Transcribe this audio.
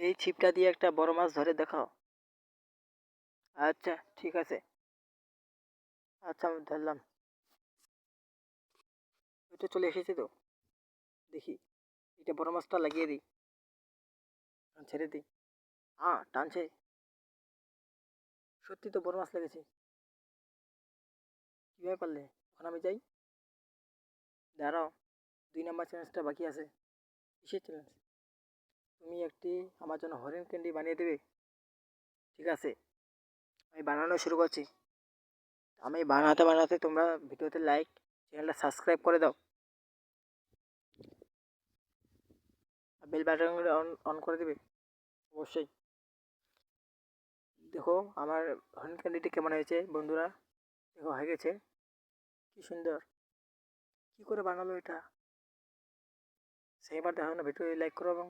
এই ছিপটা দিয়ে একটা বড় মাছ ধরে দেখাও। আচ্ছা ঠিক আছে। আচ্ছা আমি ধরলাম। ওইটা চলে এসেছে তো। দেখি এটা বড় মাছটা লাগিয়ে দিই। ছেড়ে দিই। টানছে। সত্যি তো বড় মাছ লেগেছে। কিভাবে পারলে? এখন আমি যাই। দাঁড়াও, 2 নম্বর চ্যালেঞ্জটা বাকি আছে। কিসের চ্যালেঞ্জ? তুমি একটি আমার জন্য হরেন ক্যান্ডি বানিয়ে দেবে? ঠিক আছে, আমি বানানো শুরু করছি। আমি বানাতে বানাতে তোমরা ভিডিওতে লাইক, চ্যানেলটা সাবস্ক্রাইব করে দাও। আর বেল বাটনগুলো অন অন করে দেবে অবশ্যই। দেখো আমার হরেন ক্যান্ডিটি কেমন হয়েছে বন্ধুরা। দেখো হয়ে গেছে। কি সুন্দর। কি করে বানালো এটা? সেইবার দেখো না, ভিডিও লাইক করো এবং